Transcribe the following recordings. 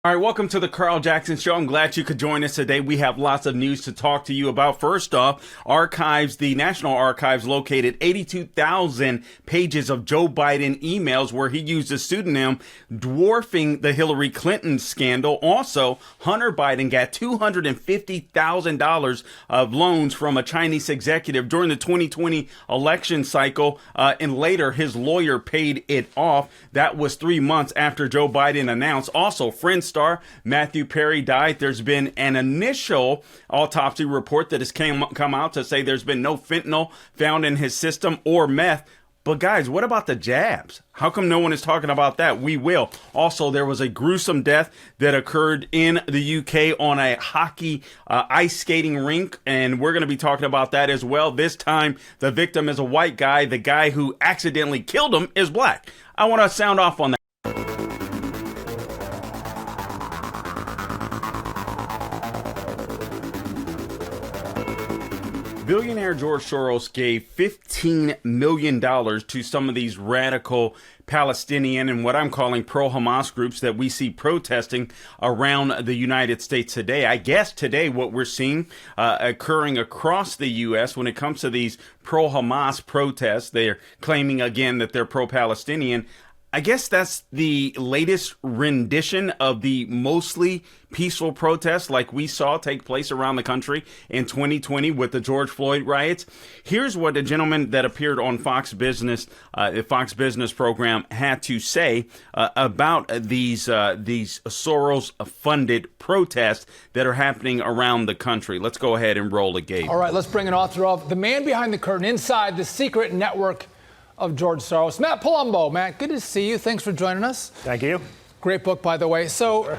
All right, welcome to the Carl Jackson Show. I'm glad you could join us today. We have lots of news to talk to you about. First off, archives, the National Archives located 82,000 pages of Joe Biden emails where he used a pseudonym dwarfing the Hillary Clinton scandal. Also, Hunter Biden got $250,000 of loans from a Chinese executive during the 2020 election cycle, and later his lawyer paid it off. That was 3 months after Joe Biden announced. Also, Friends star Matthew Perry died. There's been an initial autopsy report that has come out to say there's been no fentanyl found in his system or meth. But guys, what about the jabs? How come no one is talking about that? We will. Also, there was a gruesome death that occurred in the UK on a hockey ice skating rink, and we're going to be talking about that as well. This time, the victim is a white guy. The guy who accidentally killed him is black. I want to sound off on that. Billionaire George Soros gave $15 million to some of these radical Palestinian and what I'm calling pro-Hamas groups that we see protesting around the United States today. I guess today what we're seeing occurring across the U.S. when it comes to these pro-Hamas protests, they're claiming again that they're pro-Palestinian. I guess that's the latest rendition of the mostly peaceful protests like we saw take place around the country in 2020 with the George Floyd riots. Here's what a gentleman that appeared on Fox Business, the Fox Business program, had to say about these Soros-funded protests that are happening around the country. Let's go ahead and roll it, Gabe. All right, let's bring an author of The Man Behind the Curtain, Inside the Secret Network of George Soros. Matt Palumbo. Matt, good to see you. Thanks for joining us. Thank you. Great book, by the way. So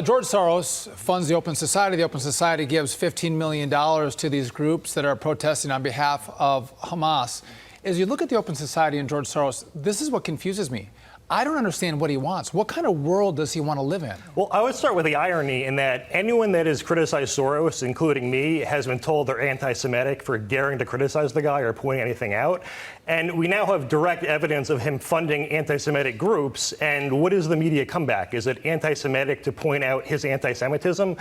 George Soros funds the Open Society. The Open Society gives $15 million to these groups that are protesting on behalf of Hamas. As you look at the Open Society and George Soros, this is what confuses me. I don't understand what he wants. What kind of world does he want to live in? Well, I would start with the irony in that anyone that has criticized Soros, including me, has been told they're anti-Semitic for daring to criticize the guy or pointing anything out. And we now have direct evidence of him funding anti-Semitic groups. And what is the media comeback? Is it anti-Semitic to point out his anti-Semitism?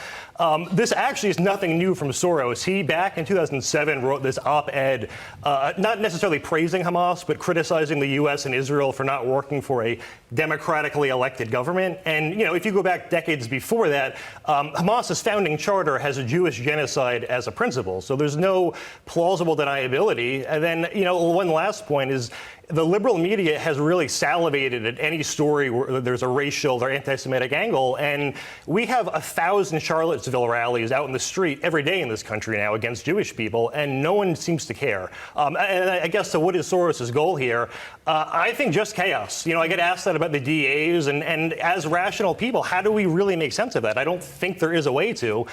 This actually is nothing new from Soros. He, back in 2007, wrote this op-ed, not necessarily praising Hamas, but criticizing the U.S. and Israel for not working for a democratically elected government. And, you know, if you go back decades before that, Hamas's founding charter has a Jewish genocide as a principle. So there's no plausible deniability. And then, you know, one last point is the liberal media has really salivated at any story where there's a racial or anti-Semitic angle. And we have 1,000 Charlottesville rallies out in the street every day in this country now against Jewish people, and no one seems to care. And I guess, so what is Soros's goal here? I think just chaos. You know, I get asked that about the DAs, and as rational people, how do we really make sense of that? I don't think there is a way to.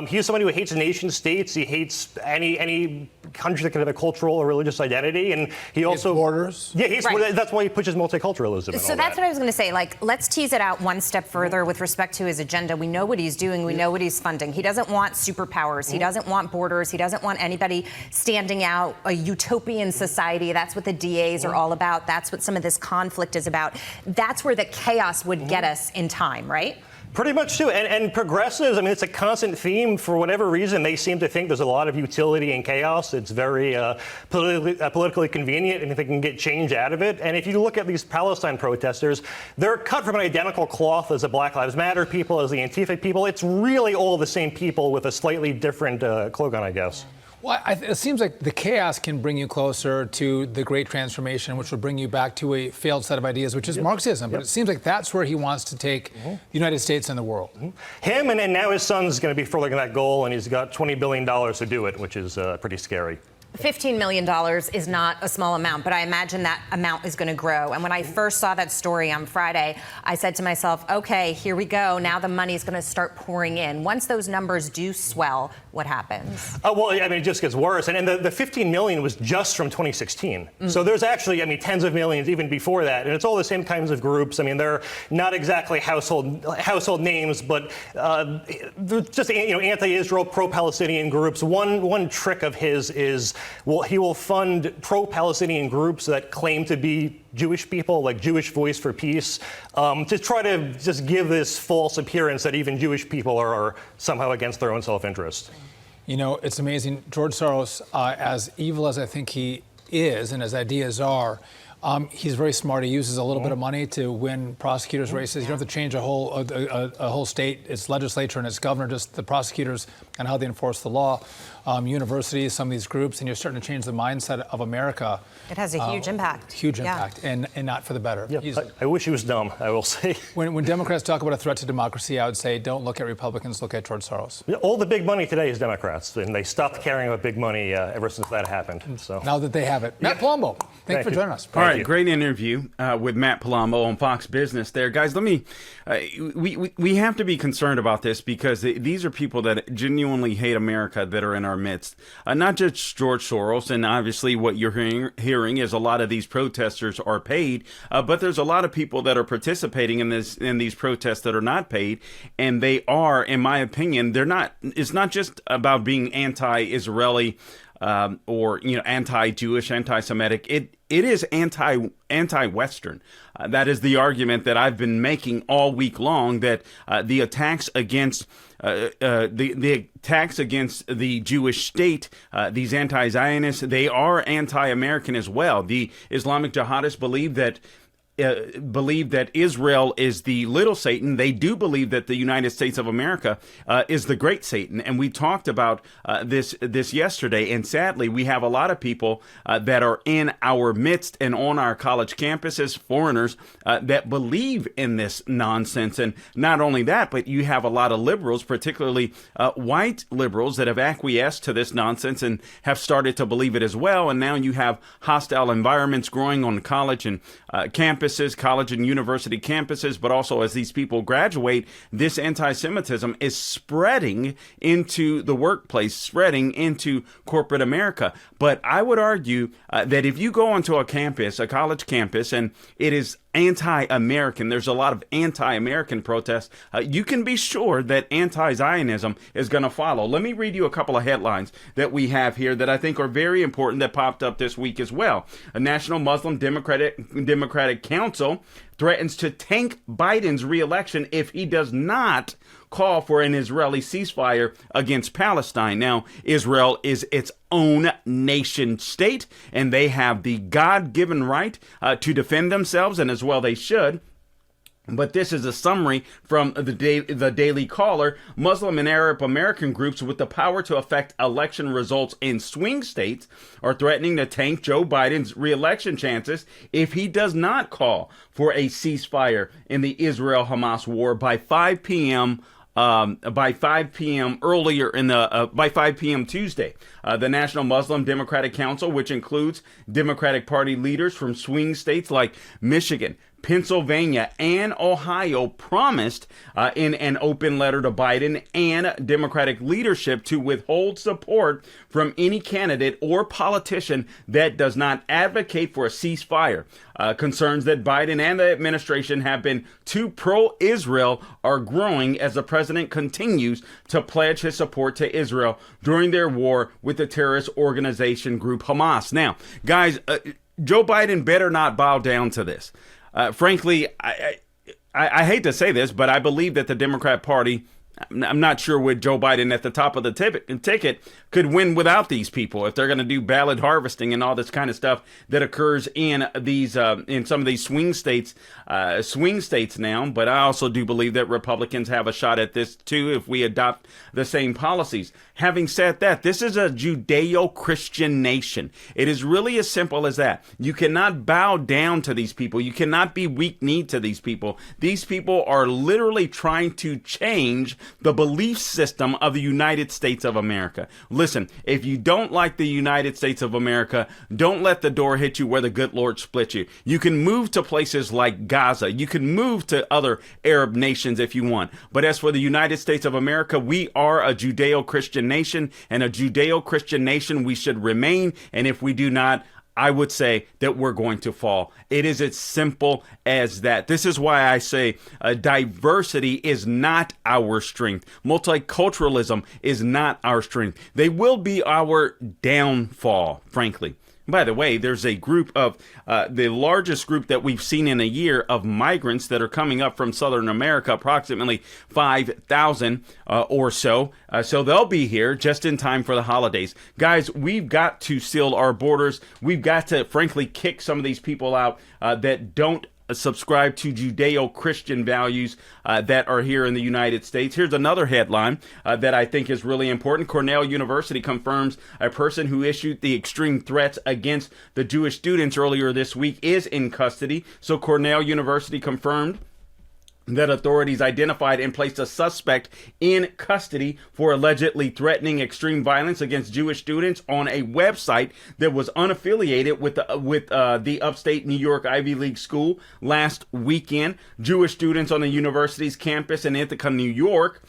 He's somebody who hates nation states. He hates any country that can have a cultural or religious identity, and he also borders. Yeah, that's why he pushes multiculturalism. And so that's what I was going to say. Like, let's tease it out one step further with respect to his agenda. We know what he's doing. We know what he's funding. He doesn't want superpowers. He doesn't want borders. He doesn't want anybody standing out, a utopian society. That's what the DAs are all about. That's what some of this conflict is about. That's where the chaos would get us in time, right? Pretty much too. And progressives, I mean, it's a constant theme. For whatever reason, they seem to think there's a lot of utility in chaos. It's very politically convenient, and they can get change out of it. And if you look at these Palestine protesters, they're cut from an identical cloth as the Black Lives Matter people, as the Antifa people. It's really all the same people with a slightly different cloak on, I guess. Well, it seems like the chaos can bring you closer to the great transformation, which will bring you back to a failed set of ideas, which is Marxism. But it seems like that's where he wants to take the United States and the world. Him, and now his son's going to be furthering that goal, and he's got $20 billion to do it, which is pretty scary. $15 million is not a small amount, but I imagine that amount is going to grow. And when I first saw that story on Friday, I said to myself, okay, here we go. Now the money is going to start pouring in. Once those numbers do swell, what happens? Well, I mean, it just gets worse. And the 15 million was just from 2016. So there's actually, I mean, tens of millions even before that. And it's all the same kinds of groups. I mean, they're not exactly household names, but they're just, you know, anti-Israel, pro-Palestinian groups. One trick of his is he will fund pro-Palestinian groups that claim to be Jewish people, like Jewish Voice for Peace, to try to just give this false appearance that even Jewish people are somehow against their own self-interest. You know, it's amazing. George Soros, as evil as I think he is and his ideas are, he's very smart. He uses a little bit of money to win prosecutors' races. You don't have to change a whole state, its legislature and its governor, just the prosecutors and how they enforce the law. Universities, some of these groups, and you're starting to change the mindset of America. It has a huge impact. Huge impact, and not for the better. Yeah, I wish he was dumb, I will say. When Democrats talk about a threat to democracy, I would say don't look at Republicans, look at George Soros. All the big money today is Democrats, and they stopped caring about big money ever since that happened. So now that they have it. Matt Palumbo, thanks for joining us. All right, great interview with Matt Palumbo on Fox Business there. Guys, let me, we have to be concerned about this because these are people that genuinely hate America that are in our midst. Not just George Soros, and obviously what you're hearing is a lot of these protesters are paid, but there's a lot of people that are participating in these protests that are not paid, and they are, in my opinion, it's not just about being anti-Israeli or anti-Jewish, anti-Semitic. It is anti-Western. That is the argument that I've been making all week long, that the attacks against the attacks against the Jewish state, these anti-Zionists, they are anti-American as well. The Islamic jihadists believe that Israel is the little Satan. They do believe that the United States of America is the great Satan. And we talked about this yesterday. And sadly, we have a lot of people that are in our midst and on our college campuses, foreigners, that believe in this nonsense. And not only that, but you have a lot of liberals, particularly white liberals, that have acquiesced to this nonsense and have started to believe it as well. And now you have hostile environments growing on college and campuses, college and university campuses, but also as these people graduate, this anti-Semitism is spreading into the workplace, spreading into corporate America. But I would argue that if you go onto a campus, a college campus, and it is anti-American, there's a lot of anti-American protests, you can be sure that anti-Zionism is going to follow. Let me read you a couple of headlines that we have here that I think are very important that popped up this week as well. A National Muslim Democratic Council threatens to tank Biden's re-election if he does not call for an Israeli ceasefire against Palestine. Now, Israel is its own nation state, and they have the God-given right to defend themselves, and as well they should. But this is a summary from the Daily Caller. Muslim and Arab American groups with the power to affect election results in swing states are threatening to tank Joe Biden's re-election chances if he does not call for a ceasefire in the Israel-Hamas war by 5 p.m. By 5 p.m. Tuesday. The National Muslim Democratic Council, which includes Democratic Party leaders from swing states like Michigan, Pennsylvania, and Ohio, promised in an open letter to Biden and Democratic leadership to withhold support from any candidate or politician that does not advocate for a ceasefire. Concerns that Biden and the administration have been too pro-Israel are growing as the president continues to pledge his support to Israel during their war with the terrorist organization group Hamas. Now, guys, Joe Biden better not bow down to this. Frankly, I hate to say this, but I believe that the Democrat Party, I'm not sure with Joe Biden at the top of the ticket, could win without these people if they're going to do ballot harvesting and all this kind of stuff that occurs in these in some of these swing states now. But I also do believe that Republicans have a shot at this too if we adopt the same policies. Having said that, this is a Judeo-Christian nation. It is really as simple as that. You cannot bow down to these people. You cannot be weak-kneed to these people. These people are literally trying to change the belief system of the United States of America. Listen, if you don't like the United States of America, don't let the door hit you where the good Lord split you. You can move to places like Gaza. You can move to other Arab nations if you want. But as for the United States of America, we are a Judeo-Christian nation, and a Judeo-Christian nation we should remain. And if we do not, I would say that we're going to fall. It is as simple as that. This is why I say diversity is not our strength. Multiculturalism is not our strength. They will be our downfall, frankly. By the way, there's a group of the largest group that we've seen in a year of migrants that are coming up from Southern America, approximately 5,000 or so. So they'll be here just in time for the holidays. Guys, we've got to seal our borders. We've got to, frankly, kick some of these people out that don't subscribe to Judeo-Christian values that are here in the United States. Here's another headline that I think is really important. Cornell University confirms a person who issued the extreme threats against the Jewish students earlier this week is in custody. So Cornell University confirmed that authorities identified and placed a suspect in custody for allegedly threatening extreme violence against Jewish students on a website that was unaffiliated with the upstate New York Ivy League school last weekend. Jewish students on the university's campus in Ithaca, New York,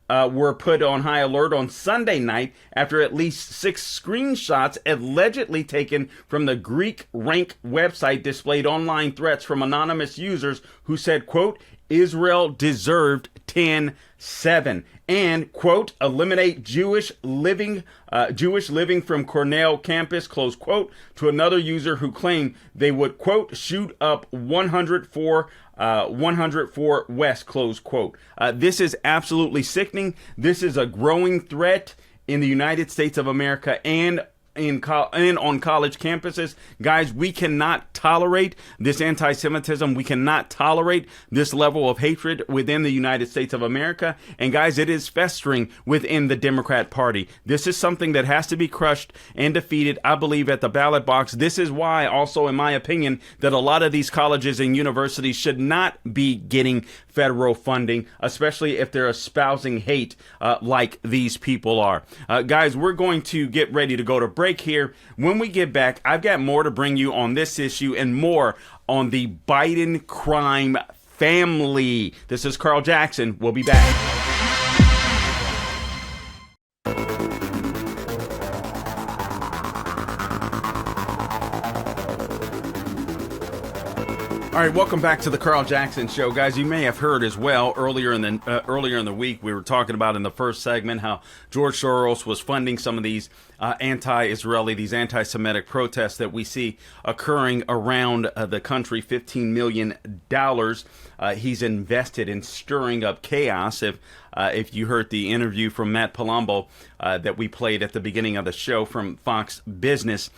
were put on high alert on Sunday night after at least 6 screenshots allegedly taken from the Greek Rank website displayed online threats from anonymous users who said, quote, Israel deserved 10-7 and, quote, eliminate Jewish living from Cornell campus, close quote, to another user who claimed they would, quote, shoot up 104 West, close quote. This is absolutely sickening. This is a growing threat in the United States of America and on college campuses. Guys, we cannot tolerate this anti-Semitism. We cannot tolerate this level of hatred within the United States of America. And guys, it is festering within the Democrat Party. This is something that has to be crushed and defeated, I believe, at the ballot box. This is why, also, in my opinion, that a lot of these colleges and universities should not be getting federal funding, especially if they're espousing hate like these people are. Guys, we're going to get ready to go to break here. When we get back, I've got more to bring you on this issue and more on the Biden crime family. This is Carl Jackson. We'll be back. All right, welcome back to the Carl Jackson Show, guys. You may have heard as well earlier in the week we were talking about in the first segment how George Soros was funding some of these anti-Israeli, these anti-Semitic protests that we see occurring around the country. $15 million he's invested in stirring up chaos. If you heard the interview from Matt Palumbo that we played at the beginning of the show from Fox Business.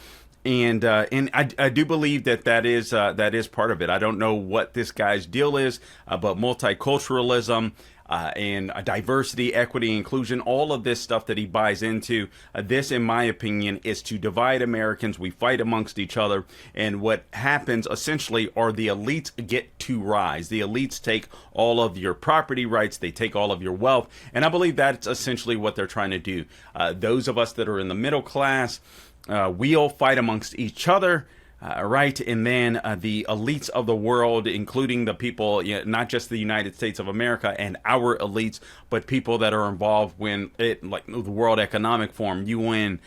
And I do believe that is part of it. I don't know what this guy's deal is, but multiculturalism and diversity, equity, inclusion, all of this stuff that he buys into, this, in my opinion, is to divide Americans. We fight amongst each other. And what happens, essentially, are the elites get to rise. The elites take all of your property rights. They take all of your wealth. And I believe that's essentially what they're trying to do. Those of us that are in the middle class, we'll fight amongst each other, right? And then the elites of the world, including the people, not just the United States of America and our elites, but people that are involved when like the World Economic Forum, UN,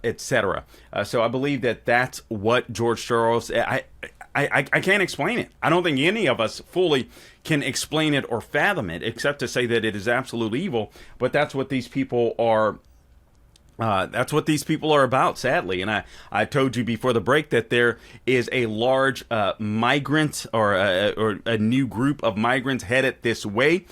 etc. So I believe that that's what George Soros. I can't explain it. I don't think any of us fully can explain it or fathom it, except to say that it is absolute evil. But that's what these people are. That's what these people are about, sadly. And I told you before the break that there is a large migrant or a new group of migrants headed this way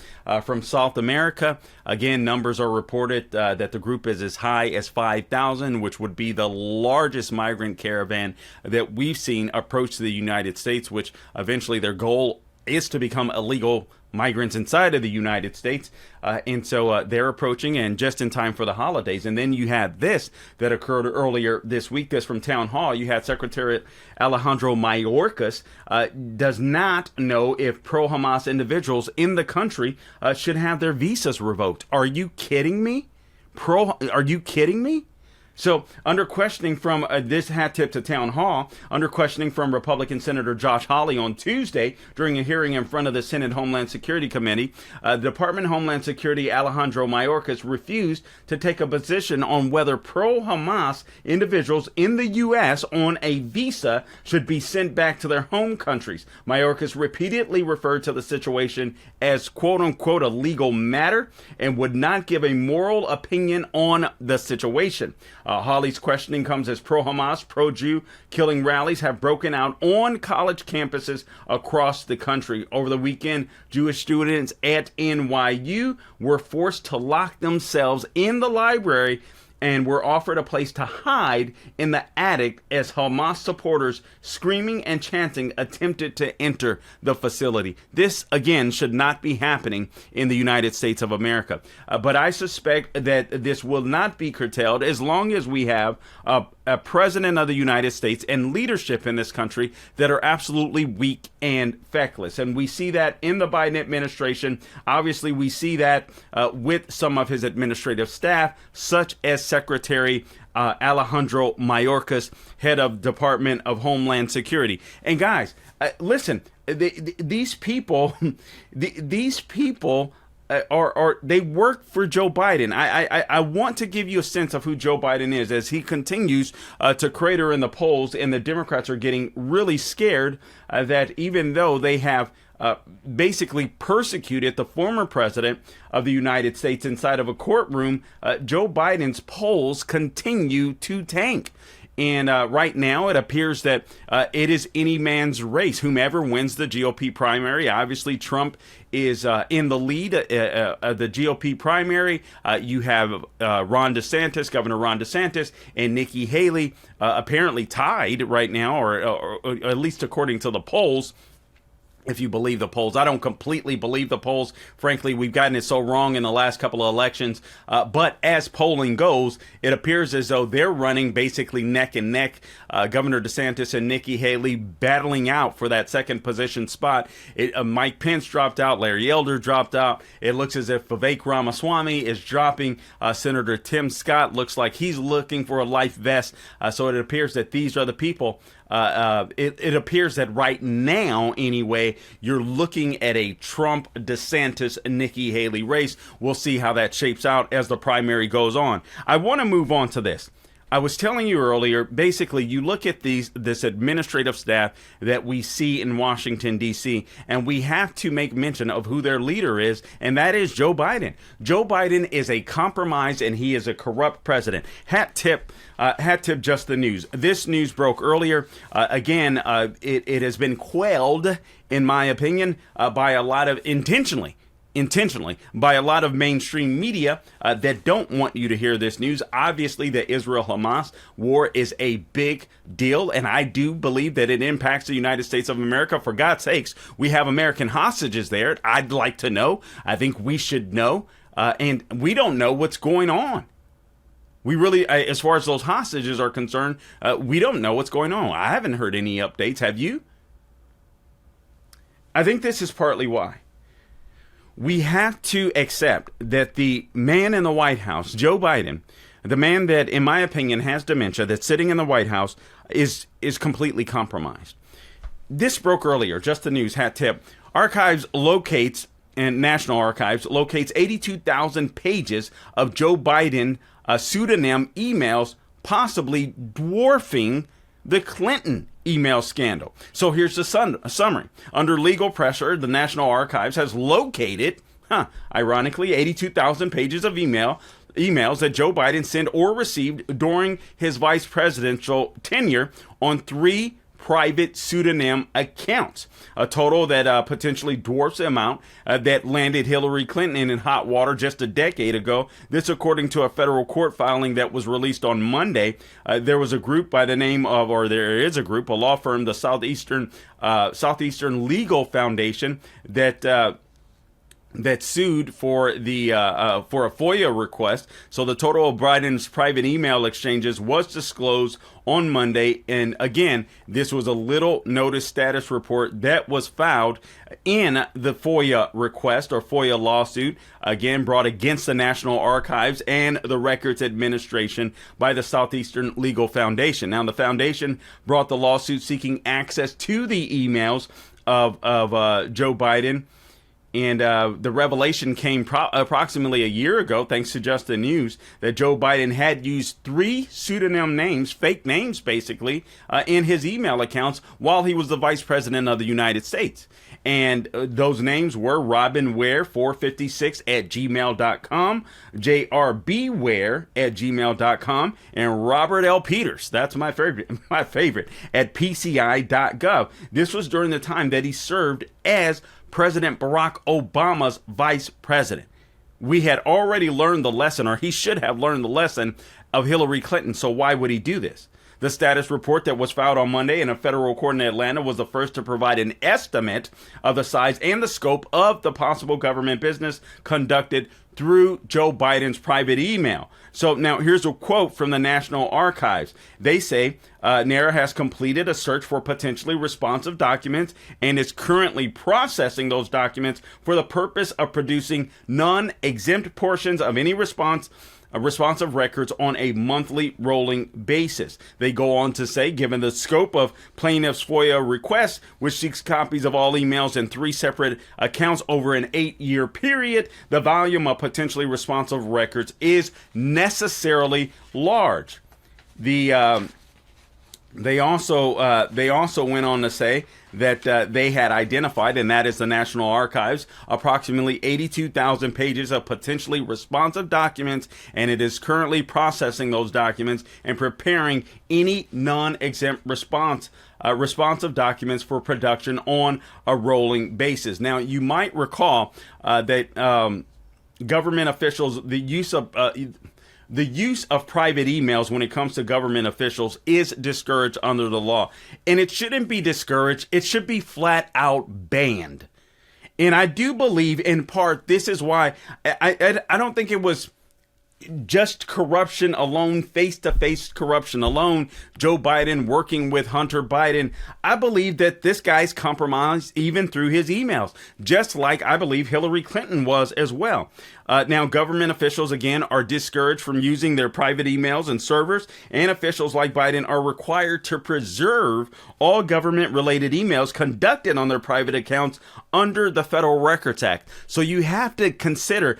from South America. Again, numbers are reported that the group is as high as 5,000, which would be the largest migrant caravan that we've seen approach the United States, which eventually their goal is to become illegal migrants inside of the United States. And so they're approaching, and just in time for the holidays. And then you had this that occurred earlier this week. This from Town Hall. You had Secretary Alejandro Mayorkas does not know if pro-Hamas individuals in the country should have their visas revoked. Are you kidding me? Are you kidding me? So, under questioning from this hat tip to Town Hall, under questioning from Republican Senator Josh Hawley on Tuesday during a hearing in front of the Senate Homeland Security Committee, the Department of Homeland Security Alejandro Mayorkas refused to take a position on whether pro-Hamas individuals in the U.S. on a visa should be sent back to their home countries. Mayorkas repeatedly referred to the situation as quote-unquote a legal matter and would not give a moral opinion on the situation. Hawley's questioning comes as pro-Hamas, pro-Jew killing rallies have broken out on college campuses across the country. Over the weekend, Jewish students at NYU were forced to lock themselves in the library and were offered a place to hide in the attic as Hamas supporters screaming and chanting attempted to enter the facility. This, again, should not be happening in the United States of America. But I suspect that this will not be curtailed as long as we have a president of the United States and leadership in this country that are absolutely weak and feckless. And we see that in the Biden administration. Obviously, we see that with some of his administrative staff, such as Secretary Alejandro Mayorkas, head of Department of Homeland Security. And guys, listen, these people, these people they work for Joe Biden. I want to give you a sense of who Joe Biden is as he continues to crater in the polls, and the Democrats are getting really scared that even though they have basically persecuted the former president of the United States inside of a courtroom, Joe Biden's polls continue to tank. And right now, it appears that it is any man's race. Whomever wins the GOP primary, obviously Trump is in the lead of the GOP primary. You have Ron DeSantis, Governor Ron DeSantis, and Nikki Haley apparently tied right now, or at least according to the polls. If you believe the polls. I don't completely believe the polls. Frankly, we've gotten it so wrong in the last couple of elections. But as polling goes, it appears as though they're running basically neck and neck. Governor DeSantis and Nikki Haley battling out for that second position spot. Mike Pence dropped out. Larry Elder dropped out. It looks as if Vivek Ramaswamy is dropping. Senator Tim Scott looks like he's looking for a life vest. So it appears that these are the people. It appears that right now, anyway, you're looking at a Trump, DeSantis, Nikki Haley race. We'll see how that shapes out as the primary goes on. I want to move on to this. I was telling you earlier, basically, you look at this administrative staff that we see in Washington, D.C., and we have to make mention of who their leader is, and that is Joe Biden. Joe Biden is a compromised and he is a corrupt president. Hat tip, just the news. This news broke earlier. Again, it has been quelled, in my opinion, by a lot of intentionally by a lot of mainstream media that don't want you to hear this news. Obviously, the Israel-Hamas war is a big deal, and I do believe that it impacts the United States of America. For God's sakes, we have American hostages there. I'd like to know. I think we should know, and we don't know what's going on. We really, as far as those hostages are concerned, we don't know what's going on. I haven't heard any updates. Have you? I think this is partly why. We have to accept that the man in the White House, Joe Biden, the man that, in my opinion, has dementia, that's sitting in the White House, is completely compromised. This broke earlier, just the news, hat tip. Archives locates, and National Archives locates 82,000 pages of Joe Biden pseudonym emails, possibly dwarfing the Clinton email scandal. So here's the summary. Under legal pressure, the National Archives has located, ironically, 82,000 pages of emails that Joe Biden sent or received during his vice presidential tenure on 3 private pseudonym accounts, a total that potentially dwarfs the amount that landed Hillary Clinton in hot water just a decade ago. This, according to a federal court filing that was released on Monday. There was a group by the name of, or there is a group, a law firm, the Southeastern Legal Foundation, that that sued for the for a FOIA request. So the total of Biden's private email exchanges was disclosed on Monday, and again, this was a little notice status report that was filed in the FOIA request or FOIA lawsuit, again brought against the National Archives and the Records Administration by the Southeastern Legal Foundation. Now, the foundation brought the lawsuit seeking access to the emails of Joe Biden. And the revelation came approximately a year ago, thanks to Just the News, that Joe Biden had used 3 pseudonym names, fake names basically, in his email accounts while he was the vice president of the United States. And those names were Robin Ware 456 at gmail.com, jrbware at gmail.com, and Robert L. Peters, that's my favorite, at pci.gov. This was during the time that he served as President Barack Obama's vice president. We had already learned the lesson, or he should have learned the lesson, of Hillary Clinton. So why would he do this? The status report that was filed on Monday in a federal court in Atlanta was the first to provide an estimate of the size and the scope of the possible government business conducted through Joe Biden's private email. So now here's a quote from the National Archives. They say, NARA has completed a search for potentially responsive documents and is currently processing those documents for the purpose of producing non-exempt portions of any responsive records on a monthly rolling basis. They go on to say, given the scope of plaintiff's FOIA request, which seeks copies of all emails in 3 separate accounts over an 8-year period, the volume of potentially responsive records is necessarily large. They also went on to say that they had identified, and that is the National Archives, approximately 82,000 pages of potentially responsive documents, and it is currently processing those documents and preparing any non-exempt responsive documents for production on a rolling basis. Now, you might recall that government officials, the use of private emails when it comes to government officials is discouraged under the law. And it shouldn't be discouraged. It should be flat out banned. And I do believe, in part, this is why I don't think it was just corruption alone, face-to-face corruption alone, Joe Biden working with Hunter Biden. I believe that this guy's compromised even through his emails, just like I believe Hillary Clinton was as well. Now, government officials, again, are discouraged from using their private emails and servers, and officials like Biden are required to preserve all government-related emails conducted on their private accounts under the Federal Records Act. So you have to consider,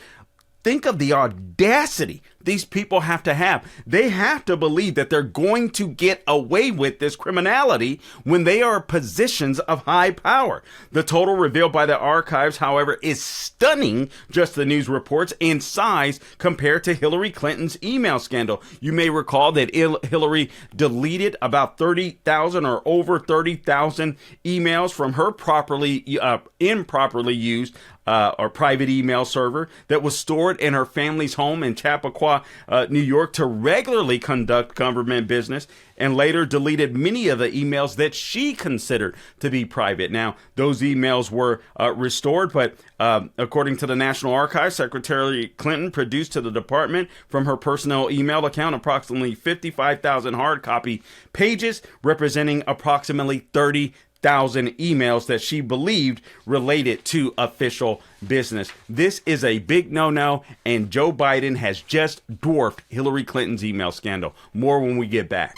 think of the audacity these people have to have. They have to believe that they're going to get away with this criminality when they are positions of high power. The total revealed by the archives, however, is stunning, Just the News reports, in size compared to Hillary Clinton's email scandal. You may recall that Hillary deleted about 30,000 or over 30,000 emails from her improperly used or private email server that was stored in her family's home in Chappaqua, New York, to regularly conduct government business, and later deleted many of the emails that she considered to be private. Now, those emails were restored, but according to the National Archives, Secretary Clinton produced to the department from her personal email account approximately 55,000 hard copy pages, representing approximately 30,000 emails that she believed related to official business. This is a big no-no, and Joe Biden has just dwarfed Hillary Clinton's email scandal. More when we get back.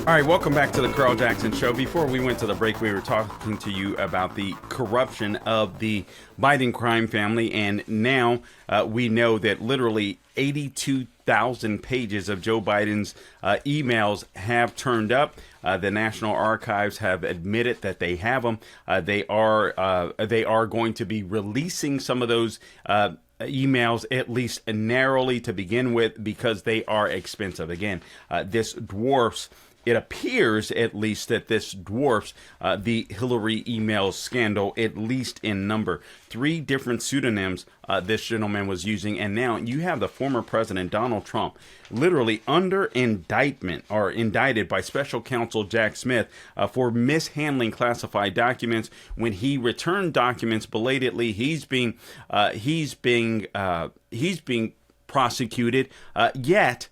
All right, welcome back to the Carl Jackson Show. Before we went to the break, we were talking to you about the corruption of the Biden crime family, and now we know that literally 82,000 pages of Joe Biden's emails have turned up. The National Archives have admitted that they have them. They are going to be releasing some of those emails, at least narrowly to begin with, because they are expensive. Again, this dwarfs it appears at least that this dwarfs the Hillary email scandal, at least in number. 3 different pseudonyms this gentleman was using. And now you have the former president, Donald Trump, literally under indictment or indicted by special counsel Jack Smith for mishandling classified documents. When he returned documents belatedly, he's being prosecuted. Yet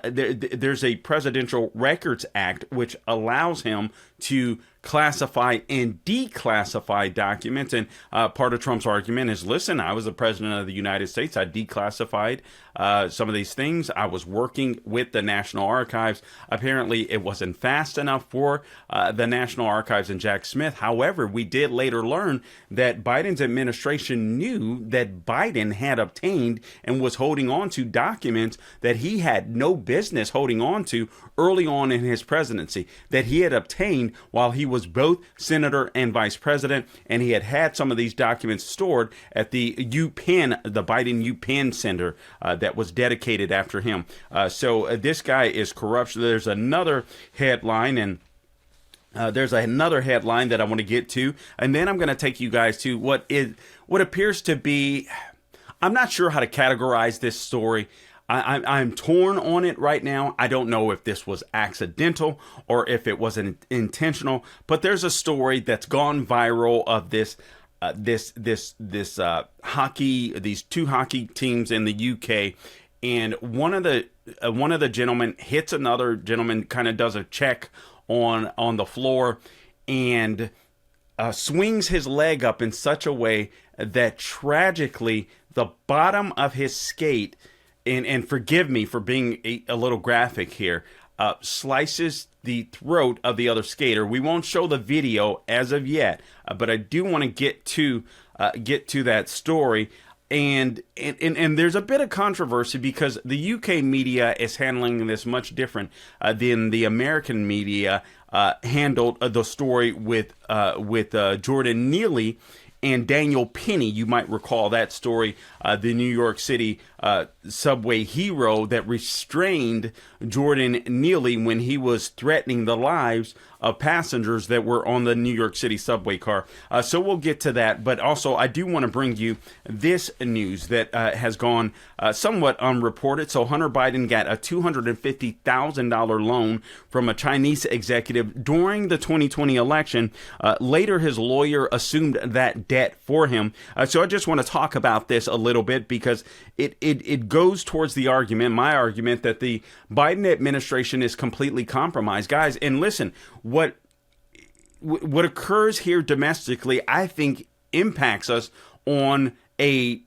there's a Presidential Records Act which allows him to classify and declassify documents. And part of Trump's argument is, listen, I was the president of the United States. I declassified some of these things. I was working with the National Archives. Apparently, it wasn't fast enough for the National Archives and Jack Smith. However, we did later learn that Biden's administration knew that Biden had obtained and was holding on to documents that he had no business holding on to early on in his presidency, that he had obtained while he was both senator and vice president, and he had some of these documents stored at the UPenn, the Biden UPenn Center that was dedicated after him. So this guy is corrupt. There's another headline, and there's another headline that I want to get to, and then I'm going to take you guys to what appears to be, I'm not sure how to categorize this story. I'm torn on it right now. I don't know if this was accidental or if it was intentional, but there's a story that's gone viral of this hockey, these 2 hockey teams in the UK, and one of the gentlemen hits another gentleman, kind of does a check on the floor, and swings his leg up in such a way that tragically the bottom of his skate, and forgive me for being a little graphic here, slices the throat of the other skater. We won't show the video as of yet, but I do want to get to that story. And there's a bit of controversy because the UK media is handling this much different than the American media handled the story with Jordan Neely and Daniel Penny. You might recall that story, the New York City subway hero that restrained Jordan Neely when he was threatening the lives of passengers that were on the New York City subway car. So we'll get to that. But also, I do want to bring you this news that has gone somewhat unreported. So Hunter Biden got a $250,000 loan from a Chinese executive during the 2020 election. Later, his lawyer assumed that debt for him. So I just want to talk about this a little bit because it goes towards the argument, my argument, that the Biden administration is completely compromised. Guys, and listen, what occurs here domestically, I think, impacts us on a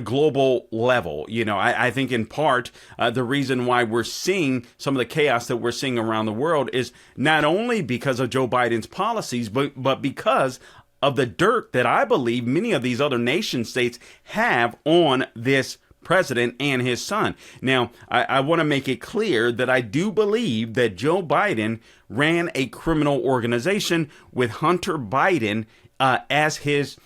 global level. You know, I think in part the reason why we're seeing some of the chaos that we're seeing around the world is not only because of Joe Biden's policies, but because of the dirt that I believe many of these other nation states have on this president and his son. Now, I want to make it clear that I do believe that Joe Biden ran a criminal organization with Hunter Biden as his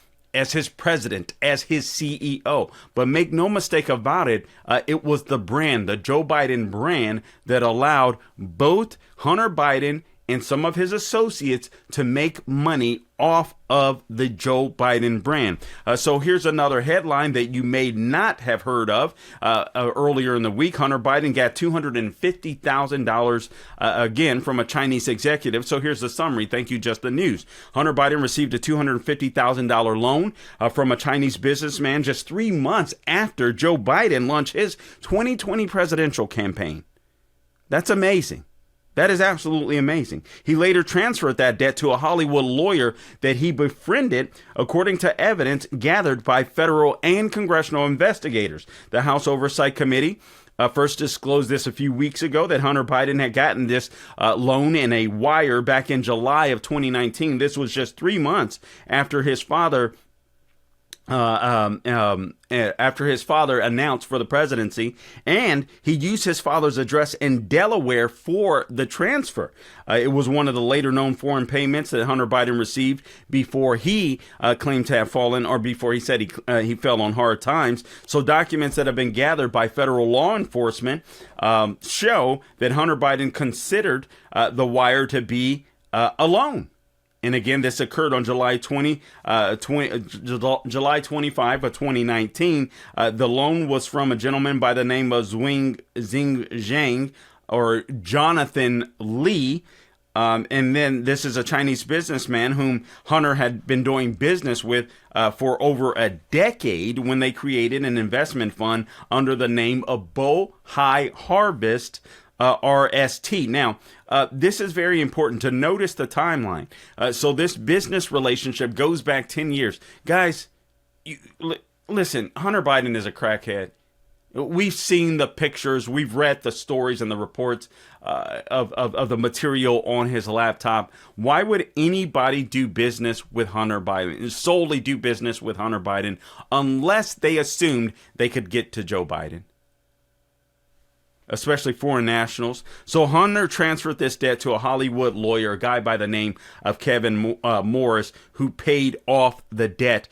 president, as his CEO. But make no mistake about it, it was the brand, the Joe Biden brand, that allowed both Hunter Biden and some of his associates to make money off of the Joe Biden brand. So here's another headline that you may not have heard of. Earlier in the week, Hunter Biden got $250,000 again from a Chinese executive. So here's the summary. Thank you, Just the News. Hunter Biden received a $250,000 loan from a Chinese businessman just 3 months after Joe Biden launched his 2020 presidential campaign. That's amazing. That is absolutely amazing. He later transferred that debt to a Hollywood lawyer that he befriended, according to evidence gathered by federal and congressional investigators. The House Oversight Committee first disclosed this a few weeks ago, that Hunter Biden had gotten this loan in a wire back in July of 2019. This was just 3 months after his father after his father announced for the presidency, and he used his father's address in Delaware for the transfer. It was one of the later known foreign payments that Hunter Biden received before he claimed to have fallen, or before he said he fell on hard times. So documents that have been gathered by federal law enforcement show that Hunter Biden considered the wire to be a loan. And again, this occurred on July 25 of 2019. The loan was from a gentleman by the name of Zing Zhang, or Jonathan Lee. And then this is a Chinese businessman whom Hunter had been doing business with for over a decade, when they created an investment fund under the name of Bow High Harvest, RST. Now, this is very important to notice the timeline. So this business relationship goes back 10 years. Guys, listen, Hunter Biden is a crackhead. We've seen the pictures. We've read the stories and the reports of the material on his laptop. Why would anybody do business with Hunter Biden, solely do business with Hunter Biden, unless they assumed they could get to Joe Biden? Especially foreign nationals. So Hunter transferred this debt to a Hollywood lawyer, a guy by the name of Kevin Morris, who paid off the debt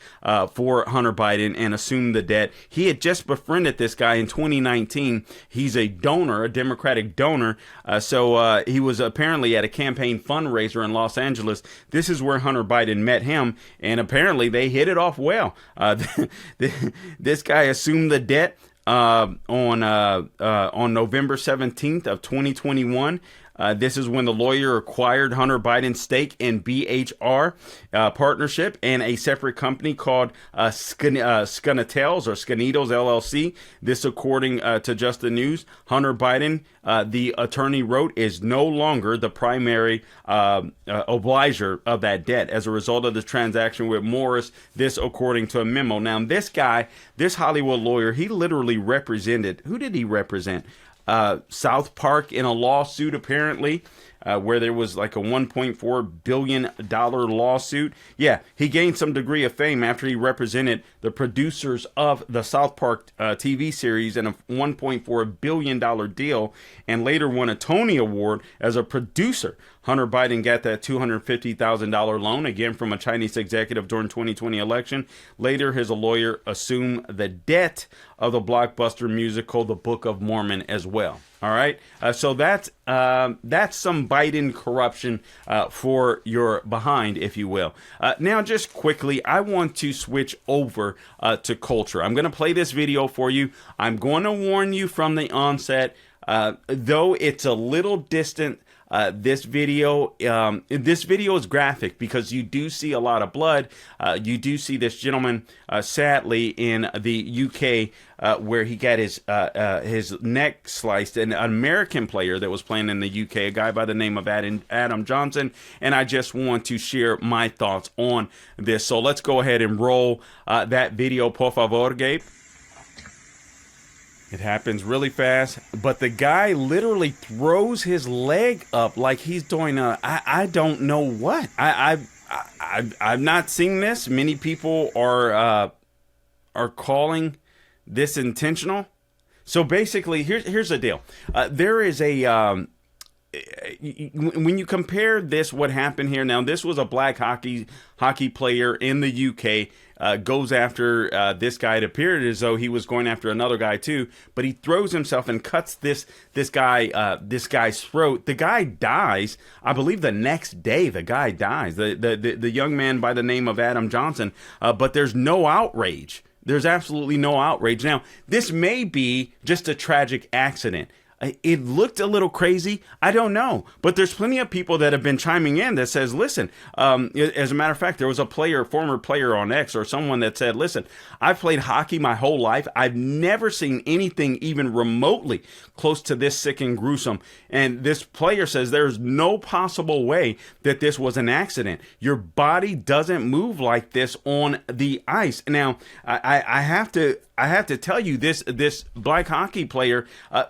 for Hunter Biden and assumed the debt. He had just befriended this guy in 2019. He's a donor, a Democratic donor. So he was apparently at a campaign fundraiser in Los Angeles. This is where Hunter Biden met him, and apparently they hit it off well. This guy assumed the debt on November 17th of 2021. This is when the lawyer acquired Hunter Biden's stake in BHR partnership and a separate company called Skunetels or Skunitos LLC. This, according to Just the News, Hunter Biden, the attorney wrote, is no longer the primary obliger of that debt as a result of the transaction with Morris. This, according to a memo. Now, this guy, this Hollywood lawyer, he literally represented, who did he represent? South Park in a lawsuit, apparently, where there was like a $1.4 billion lawsuit. Yeah, he gained some degree of fame after he represented the producers of the South Park TV series in a $1.4 billion deal, and later won a Tony Award as a producer. Hunter Biden got that $250,000 loan, again from a Chinese executive during 2020 election. Later, his lawyer assumed the debt of the blockbuster musical The Book of Mormon as well. All right, so that's some Biden corruption for your behind, if you will. Now, just quickly, I want to switch over to culture. I'm going to play this video for you. I'm going to warn you from the onset, though it's a little distant. This video is graphic because you do see a lot of blood. You do see this gentleman, sadly, in the UK, where he got his neck sliced. An American player that was playing in the UK, a guy by the name of Adam Johnson. And I just want to share my thoughts on this. So let's go ahead and roll that video, por favor, Gabe. It happens really fast, but the guy literally throws his leg up like he's doing I don't know what. I've not seen this. Many people are calling this intentional. So basically, here's the deal. There is a when you compare this, what happened here. Now, this was a black hockey player in the UK. Goes after this guy. It appeared as though he was going after another guy too, but he throws himself and cuts this guy's throat. The guy dies. I believe the next day the guy dies. The young man by the name of Adam Johnson. But there's no outrage. There's absolutely no outrage. Now, this may be just a tragic accident. It looked a little crazy. I don't know. But there's plenty of people that have been chiming in that says, listen, as a matter of fact, there was a former player on X or someone that said, listen, I've played hockey my whole life. I've never seen anything even remotely close to this sick and gruesome. And this player says there's no possible way that this was an accident. Your body doesn't move like this on the ice. Now, I have to tell you, this black hockey player,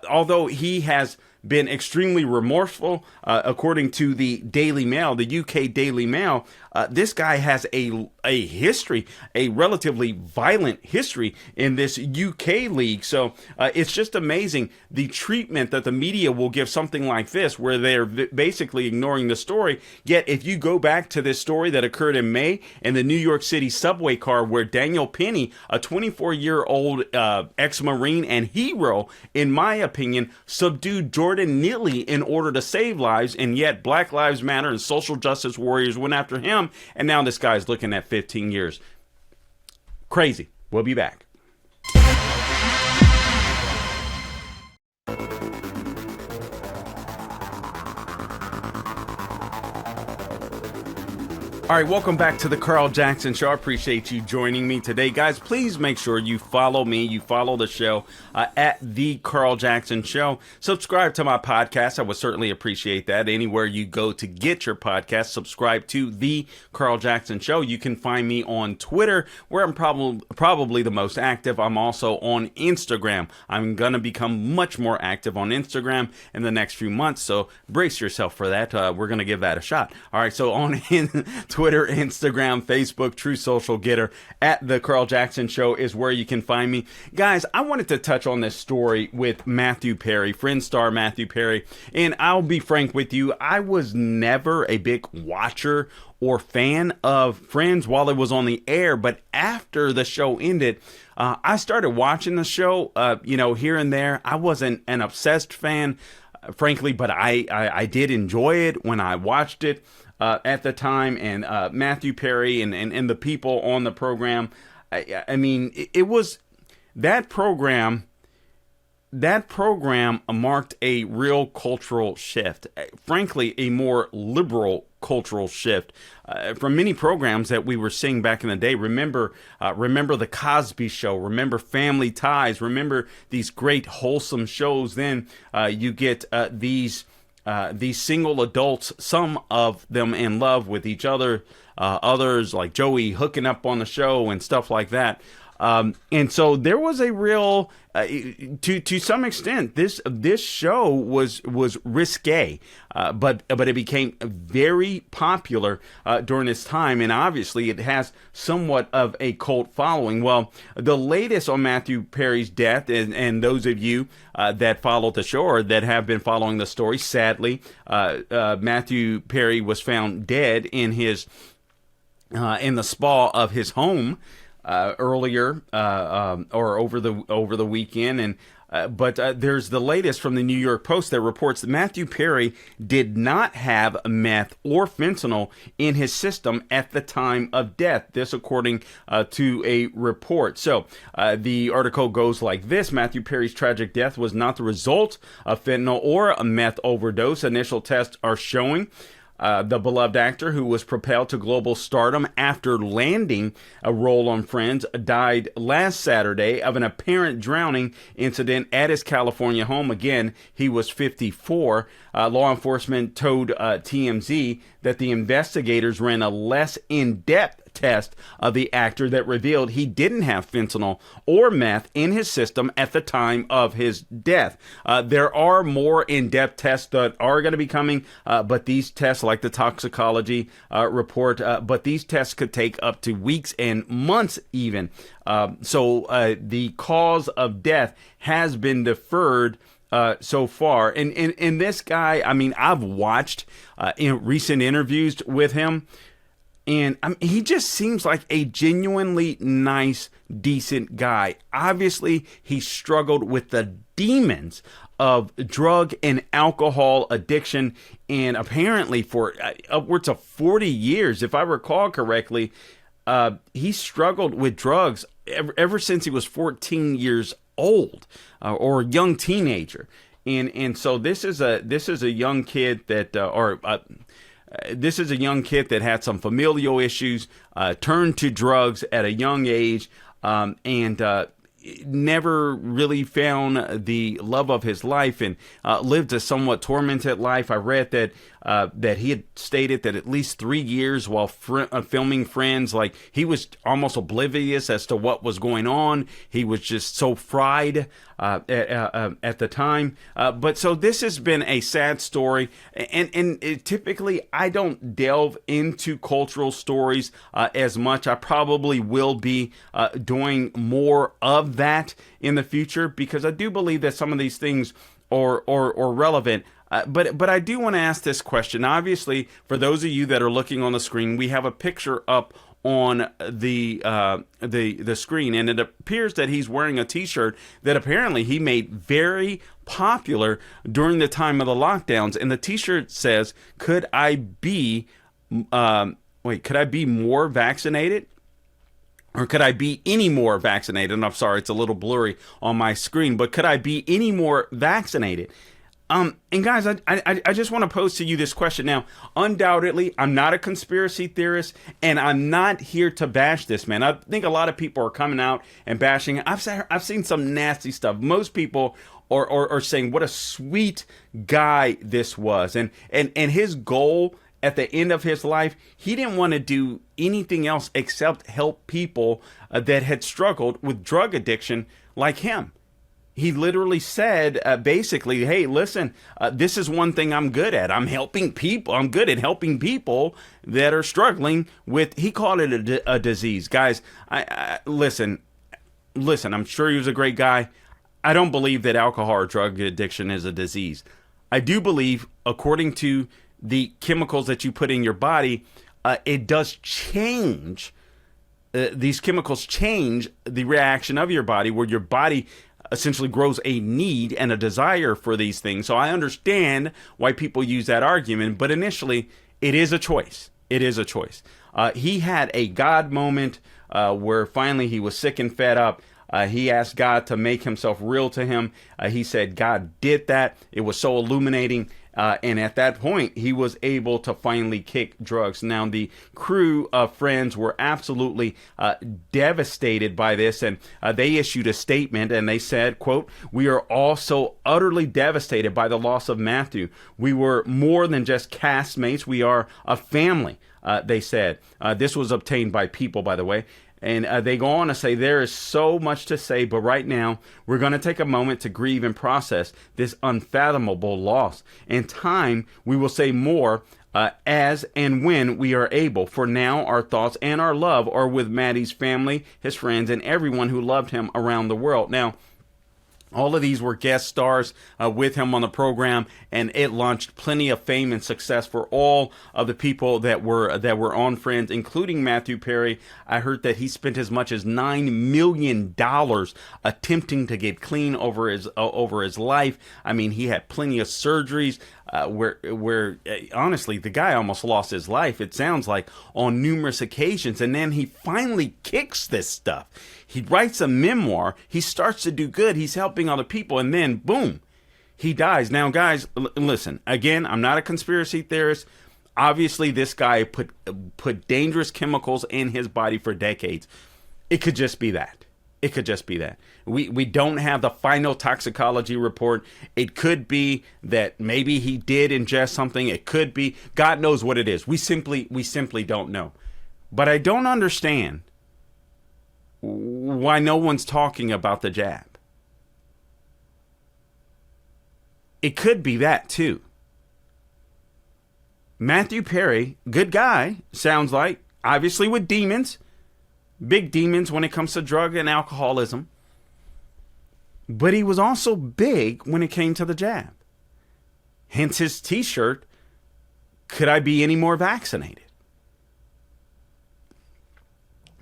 although he has been extremely remorseful. According to the Daily Mail, the UK Daily Mail, this guy has a history, a relatively violent history in this UK league. So it's just amazing the treatment that the media will give something like this, where they're basically ignoring the story. Yet if you go back to this story that occurred in May in the New York City subway car, where Daniel Penny, a 24-year-old ex-Marine and hero, in my opinion, subdued Jordan Neely in order to save lives, and yet Black Lives Matter and social justice warriors went after him, and now this guy's looking at 15 years. Crazy. We'll be back. All right, welcome back to the Carl Jackson Show. I appreciate you joining me today. Guys, please make sure you follow me, you follow the show at The Carl Jackson Show. Subscribe to my podcast. I would certainly appreciate that. Anywhere you go to get your podcast, subscribe to The Carl Jackson Show. You can find me on Twitter, where I'm probably the most active. I'm also on Instagram. I'm going to become much more active on Instagram in the next few months, so brace yourself for that. We're going to give that a shot. All right, so on Twitter, Instagram, Facebook, True Social, Getter, at The Carl Jackson Show is where you can find me. Guys, I wanted to touch on this story with Matthew Perry, Friends star Matthew Perry, and I'll be frank with you, I was never a big watcher or fan of Friends while it was on the air, but after the show ended, I started watching the show, here and there. I wasn't an obsessed fan, frankly, but I did enjoy it when I watched it at the time. And Matthew Perry and the people on the program, I mean, it was that program. That program marked a real cultural shift, frankly, a more liberal cultural shift from many programs that we were seeing back in the day. Remember the Cosby Show. Remember Family Ties. Remember these great wholesome shows. Then you get these single adults, some of them in love with each other, others like Joey hooking up on the show and stuff like that. And so there was a real, to some extent, this show was risque, but it became very popular during this time, and obviously it has somewhat of a cult following. Well, the latest on Matthew Perry's death, and those of you that followed the show or that have been following the story, sadly, Matthew Perry was found dead in his in the spa of his home earlier or over the weekend, and but there's the latest from the New York Post that reports that Matthew Perry did not have meth or fentanyl in his system at the time of death. This according to a report. So the article goes like this: Matthew Perry's tragic death was not the result of fentanyl or a meth overdose. Initial tests are showing the beloved actor, who was propelled to global stardom after landing a role on Friends, died last Saturday of an apparent drowning incident at his California home. Again, he was 54. Law enforcement told TMZ that the investigators ran a less in-depth test of the actor that revealed he didn't have fentanyl or meth in his system at the time of his death. There are more in-depth tests that are going to be coming, but these tests, like the toxicology report, but these tests could take up to weeks and months even. So the cause of death has been deferred so far. And this guy, I mean, I've watched in recent interviews with him, and he just seems like a genuinely nice, decent guy. Obviously, he struggled with the demons of drug and alcohol addiction, and apparently for upwards of 40 years, if I recall correctly, he struggled with drugs ever since he was 14 years old, or a young teenager. And so this is a young kid that this is a young kid that had some familial issues, turned to drugs at a young age, and never really found the love of his life, and lived a somewhat tormented life. I read that he had stated that at least 3 years while filming Friends, like, he was almost oblivious as to what was going on. He was just so fried at the time. But so this has been a sad story, and typically I don't delve into cultural stories as much. I probably will be doing more of that in the future, because I do believe that some of these things are relevant. But I do want to ask this question. Obviously, for those of you that are looking on the screen, we have a picture up on the screen, and it appears that he's wearing a T-shirt that apparently he made very popular during the time of the lockdowns. And the T-shirt says, "Could I be more vaccinated?" Or could I be any more vaccinated? And I'm sorry, it's a little blurry on my screen, but could I be any more vaccinated? And guys, I just want to pose to you this question. Now, undoubtedly, I'm not a conspiracy theorist, and I'm not here to bash this man. I think a lot of people are coming out and bashing. I've seen some nasty stuff. Most people are saying what a sweet guy this was, and his goal at the end of his life, he didn't want to do anything else except help people that had struggled with drug addiction like him. He literally said, basically, hey, listen, this is one thing I'm good at. I'm helping people. I'm good at helping people that are struggling with, he called it a disease. Guys, listen, I'm sure he was a great guy. I don't believe that alcohol or drug addiction is a disease. I do believe, according to the chemicals that you put in your body, it does change. These chemicals change the reaction of your body, where your body essentially grows a need and a desire for these things. So I understand why people use that argument, but initially it is a choice. It is a choice. He had a God moment where finally he was sick and fed up. He asked God to make himself real to him. He said God did that. It was so illuminating. And at that point, he was able to finally kick drugs. Now, the crew of friends were absolutely devastated by this, and they issued a statement, and they said, quote, "We are all so utterly devastated by the loss of Matthew. We were more than just castmates. We are a family," they said. This was obtained by People, by the way. And they go on to say, there is so much to say, but right now we're going to take a moment to grieve and process this unfathomable loss. In time, we will say more as and when we are able. For now, our thoughts and our love are with Maddie's family, his friends, and everyone who loved him around the world. Now, all of these were guest stars with him on the program, and it launched plenty of fame and success for all of the people that were on Friends, including Matthew Perry. I heard that he spent as much as $9 million attempting to get clean over his life. I mean, he had plenty of surgeries where honestly, the guy almost lost his life, it sounds like, on numerous occasions. And then he finally kicks this stuff. He writes a memoir. He starts to do good. He's helping other people. And then, boom, he dies. Now, guys, listen, again, I'm not a conspiracy theorist. Obviously, this guy put dangerous chemicals in his body for decades. It could just be that. It could just be that. We don't have the final toxicology report. It could be that maybe he did ingest something. It could be, God knows what it is. We simply don't know. But I don't understand why no one's talking about the jab. It could be that too. Matthew Perry, good guy, sounds like, obviously with demons, big demons when it comes to drug and alcoholism. But he was also big when it came to the jab. Hence his T-shirt, "Could I be any more vaccinated?"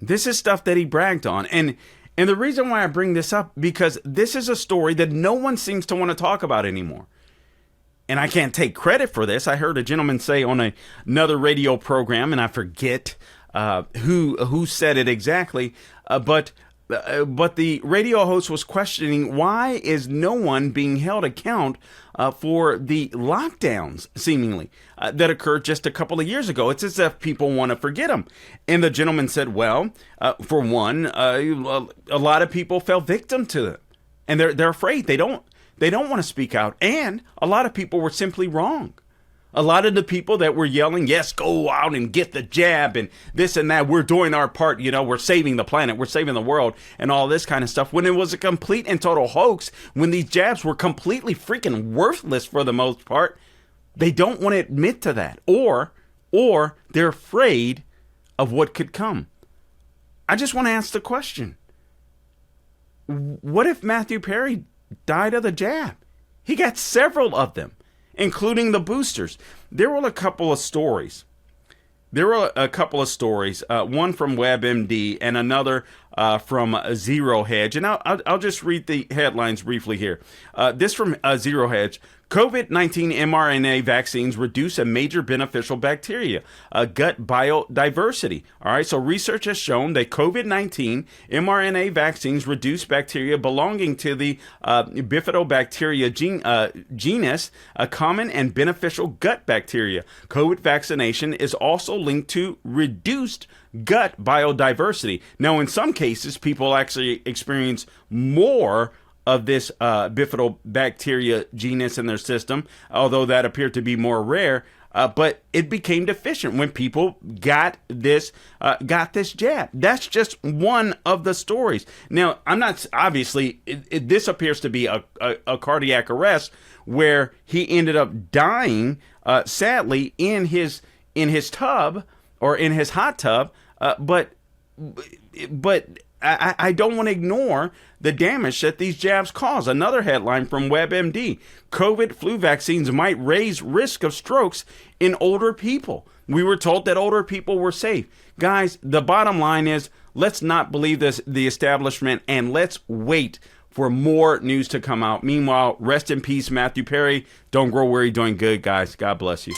This is stuff that he bragged on. And the reason why I bring this up, because this is a story that no one seems to want to talk about anymore. And I can't take credit for this. I heard a gentleman say on another radio program, and I forget who said it exactly, but the radio host was questioning, why is no one being held account for the lockdowns, seemingly, that occurred just a couple of years ago? It's as if people want to forget them. And the gentleman said, well, for one, a lot of people fell victim to them, and they're afraid. They don't want to speak out. And a lot of people were simply wrong. A lot of the people that were yelling, yes, go out and get the jab and this and that, we're doing our part, we're saving the planet, we're saving the world and all this kind of stuff, when it was a complete and total hoax, when these jabs were completely freaking worthless for the most part, they don't want to admit to that, or they're afraid of what could come. I just want to ask the question, what if Matthew Perry died of the jab? He got several of them, including the boosters. There were a couple of stories. One from WebMD and another from Zero Hedge. And I'll just read the headlines briefly here. This from Zero Hedge. COVID-19 mRNA vaccines reduce a major beneficial bacteria, gut biodiversity. All right, so research has shown that COVID-19 mRNA vaccines reduce bacteria belonging to the Bifidobacteria genus, a common and beneficial gut bacteria. COVID vaccination is also linked to reduced gut biodiversity. Now, in some cases, people actually experience more of this Bifidobacteria genus in their system, although that appeared to be more rare. But it became deficient when people got this jab. That's just one of the stories. Now, I'm not obviously. This appears to be a cardiac arrest where he ended up dying, sadly, in his tub or in his hot tub. But I don't want to ignore the damage that these jabs cause. Another headline from WebMD. COVID flu vaccines might raise risk of strokes in older people. We were told that older people were safe. Guys, the bottom line is, let's not believe the establishment, and let's wait for more news to come out. Meanwhile, rest in peace, Matthew Perry. Don't grow weary doing good, guys. God bless you.